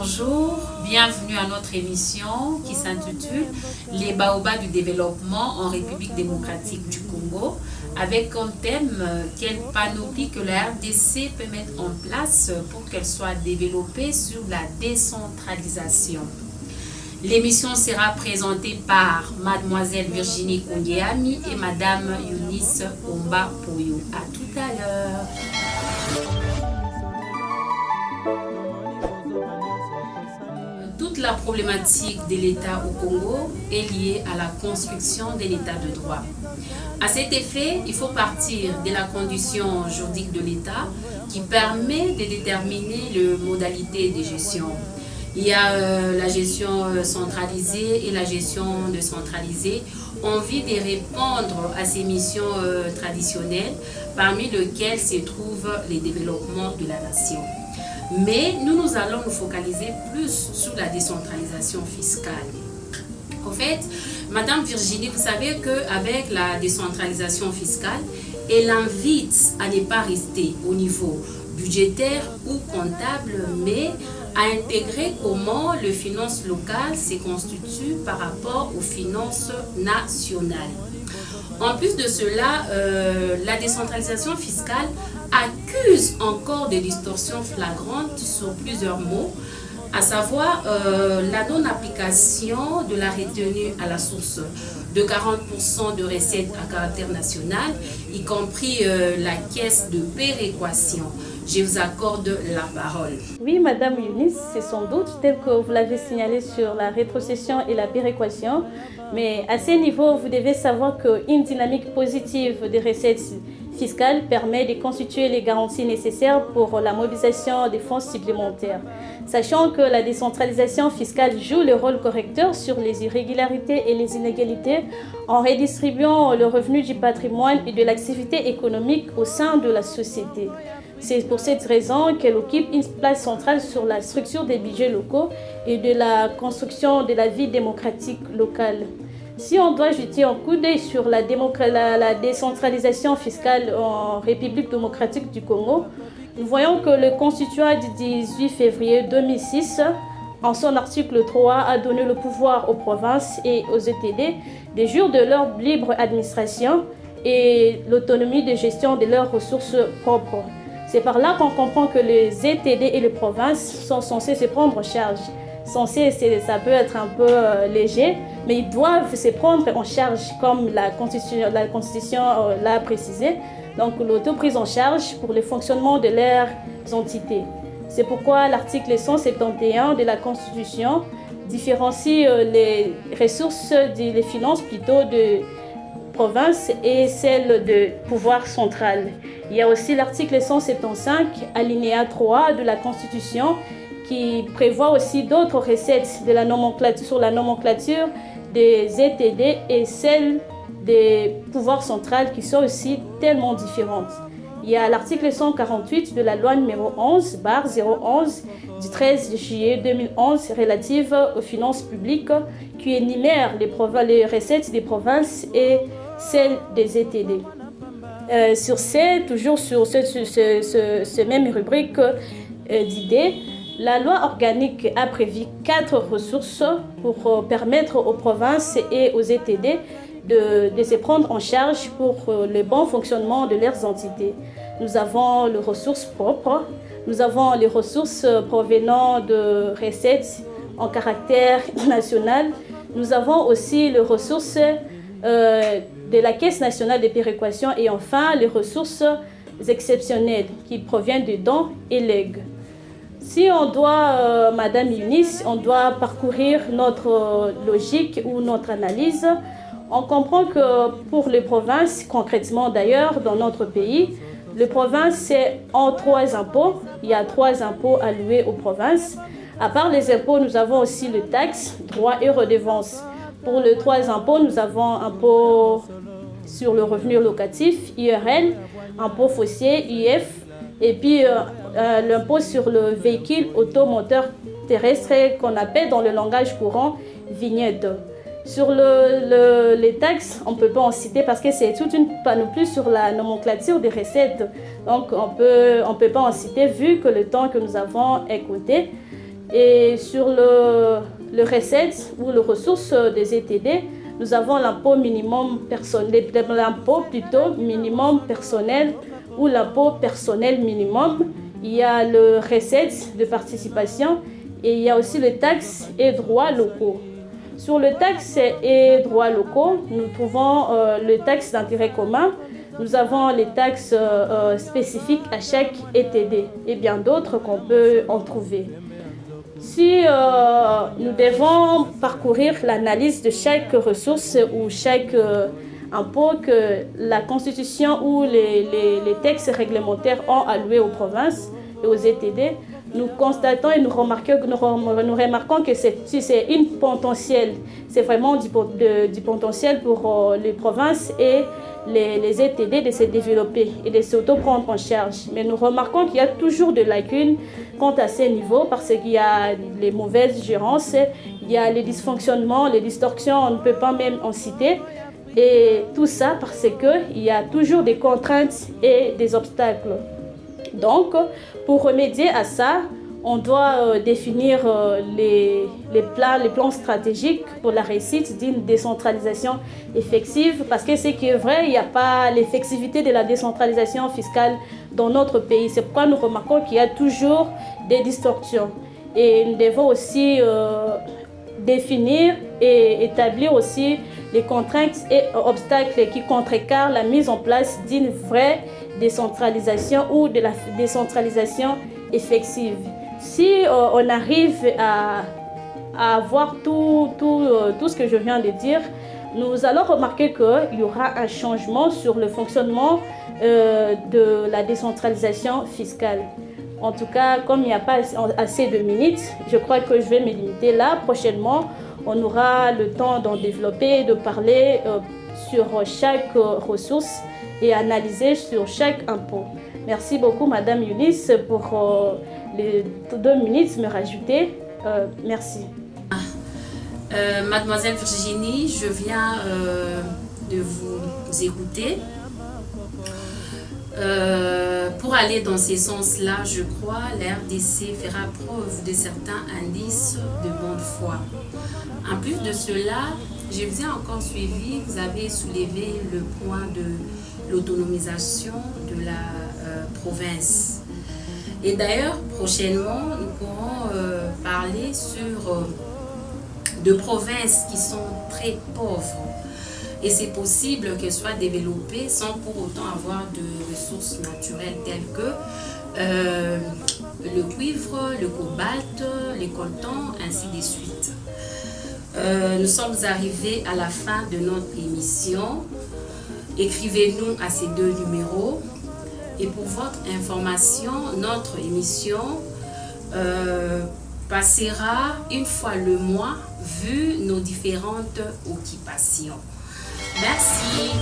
Bonjour, bienvenue à notre émission qui s'intitule Les baobabs du développement en République démocratique du Congo, avec comme thème quelle panoplie que la RDC peut mettre en place pour qu'elle soit développée sur la décentralisation. L'émission sera présentée par Mademoiselle Virginie Kongéami et Madame Eunice Omba Poyo. À tout à l'heure. Toute la problématique de l'État au Congo est liée à la construction de l'État de droit. À cet effet, il faut partir de la condition juridique de l'État qui permet de déterminer les modalités de gestion. Il y a la gestion centralisée et la gestion décentralisée. On vise de répondre à ces missions traditionnelles, parmi lesquelles se trouve le développement de la nation. Mais nous allons nous focaliser plus sur la décentralisation fiscale. En fait, Madame Virginie, vous savez qu'avec la décentralisation fiscale, elle invite à ne pas rester au niveau budgétaire ou comptable, mais à intégrer comment les finances locales se constituent par rapport aux finances nationales. En plus de cela, la décentralisation fiscale accuse encore des distorsions flagrantes sur plusieurs mots, à savoir la non-application de la retenue à la source de 40% de recettes à caractère national, y compris la caisse de péréquation. Je vous accorde la parole. Oui, Madame Eunice, c'est sans doute tel que vous l'avez signalé sur la rétrocession et la péréquation, mais à ce niveau, vous devez savoir qu'une dynamique positive des recettes fiscales permet de constituer les garanties nécessaires pour la mobilisation des fonds supplémentaires. Sachant que la décentralisation fiscale joue le rôle correcteur sur les irrégularités et les inégalités en redistribuant le revenu du patrimoine et de l'activité économique au sein de la société. C'est pour cette raison qu'elle occupe une place centrale sur la structure des budgets locaux et de la construction de la vie démocratique locale. Si on doit jeter un coup d'œil sur la décentralisation fiscale en République démocratique du Congo, nous voyons que le constituant du 18 février 2006, en son article 3, a donné le pouvoir aux provinces et aux ETD de jouir de leur libre administration et l'autonomie de gestion de leurs ressources propres. C'est par là qu'on comprend que les ETD et les provinces sont censés se prendre en charge. Censés, ça peut être un peu léger, mais ils doivent se prendre en charge comme la Constitution l'a précisé. Donc l'autoprise en charge pour le fonctionnement de leurs entités. C'est pourquoi l'article 171 de la Constitution différencie les ressources, les finances plutôt de province et celles de pouvoir central. Il y a aussi l'article 175, alinéa 3 de la Constitution qui prévoit aussi d'autres recettes de la nomenclature, sur la nomenclature des ETD et celles des pouvoirs centrales qui sont aussi tellement différentes. Il y a l'article 148 de la loi numéro 11/011 du 13 juillet 2011 relative aux finances publiques qui énumère les recettes des provinces et celles des ETD. Toujours sur ce même rubrique d'idées, la loi organique a prévu 4 ressources pour permettre aux provinces et aux ETD de se prendre en charge pour le bon fonctionnement de leurs entités. Nous avons les ressources propres, nous avons les ressources provenant de recettes en caractère national, nous avons aussi les ressources de la Caisse nationale de péréquation et enfin les ressources exceptionnelles qui proviennent de dons et legs. Si on doit, Madame Eunice, on doit parcourir notre logique ou notre analyse, on comprend que pour les provinces, concrètement d'ailleurs dans notre pays, les provinces c'est en 3 impôts. Il y a 3 impôts alloués aux provinces. À part les impôts, nous avons aussi les taxes, droits et redevances. Pour les 3 impôts, nous avons impôt sur le revenu locatif, IRL, impôt foncier, IF, et puis l'impôt sur le véhicule automoteur terrestre qu'on appelle dans le langage courant vignette. Sur les taxes, on ne peut pas en citer parce que c'est toute une panoplie sur la nomenclature des recettes. Donc on peut pas en citer vu que le temps que nous avons est coûté. Et sur le recette ou les ressources des ETD, nous avons l'impôt minimum personnel, l'impôt plutôt minimum personnel ou l'impôt personnel minimum. Il y a le recette de participation et il y a aussi les taxes et droits locaux. Sur les taxes et droits locaux, nous trouvons les taxes d'intérêt commun. Nous avons les taxes spécifiques à chaque ETD et bien d'autres qu'on peut en trouver. Si nous devons parcourir l'analyse de chaque ressource ou chaque impôt que la Constitution ou les textes réglementaires ont alloué aux provinces et aux ETD, nous constatons et nous remarquons que c'est une potentielle, c'est vraiment du potentiel pour les provinces et les ETD de se développer et de s'auto-prendre en charge. Mais nous remarquons qu'il y a toujours des lacunes quant à ces niveaux parce qu'il y a les mauvaises gérances, il y a les dysfonctionnements, les distorsions, on ne peut pas même en citer. Et tout ça parce qu'il y a toujours des contraintes et des obstacles. Donc, pour remédier à ça, on doit définir les plans stratégiques pour la réussite d'une décentralisation effective. Parce que ce qui est vrai, il n'y a pas l'effectivité de la décentralisation fiscale dans notre pays. C'est pourquoi nous remarquons qu'il y a toujours des distorsions. Et nous devons aussi définir et établir aussi les contraintes et obstacles qui contrecarrent la mise en place d'une vraie décentralisation ou de la décentralisation effective. Si on arrive à avoir tout ce que je viens de dire, nous allons remarquer qu'il y aura un changement sur le fonctionnement de la décentralisation fiscale. En tout cas, comme il n'y a pas assez de minutes, je crois que je vais me limiter là. Prochainement, on aura le temps d'en développer, de parler sur chaque ressource et analyser sur chaque impôt. Merci beaucoup, Madame Eunice, pour les 2 minutes me rajouter. Merci. Mademoiselle Virginie, je viens de vous écouter. Pour aller dans ces sens-là, je crois, la RDC fera preuve de certains indices de bonne foi. En plus de cela, je vous ai encore suivi, vous avez soulevé le point de l'autonomisation de la province. Et d'ailleurs, prochainement, nous pourrons parler sur de provinces qui sont très pauvres. Et c'est possible qu'elles soient développées sans pour autant avoir de ressources naturelles telles que le cuivre, le cobalt, les coltans, ainsi de suite. Nous sommes arrivés à la fin de notre émission. Écrivez-nous à ces 2 numéros. Et pour votre information, notre émission passera une fois le mois vu nos différentes occupations. Merci.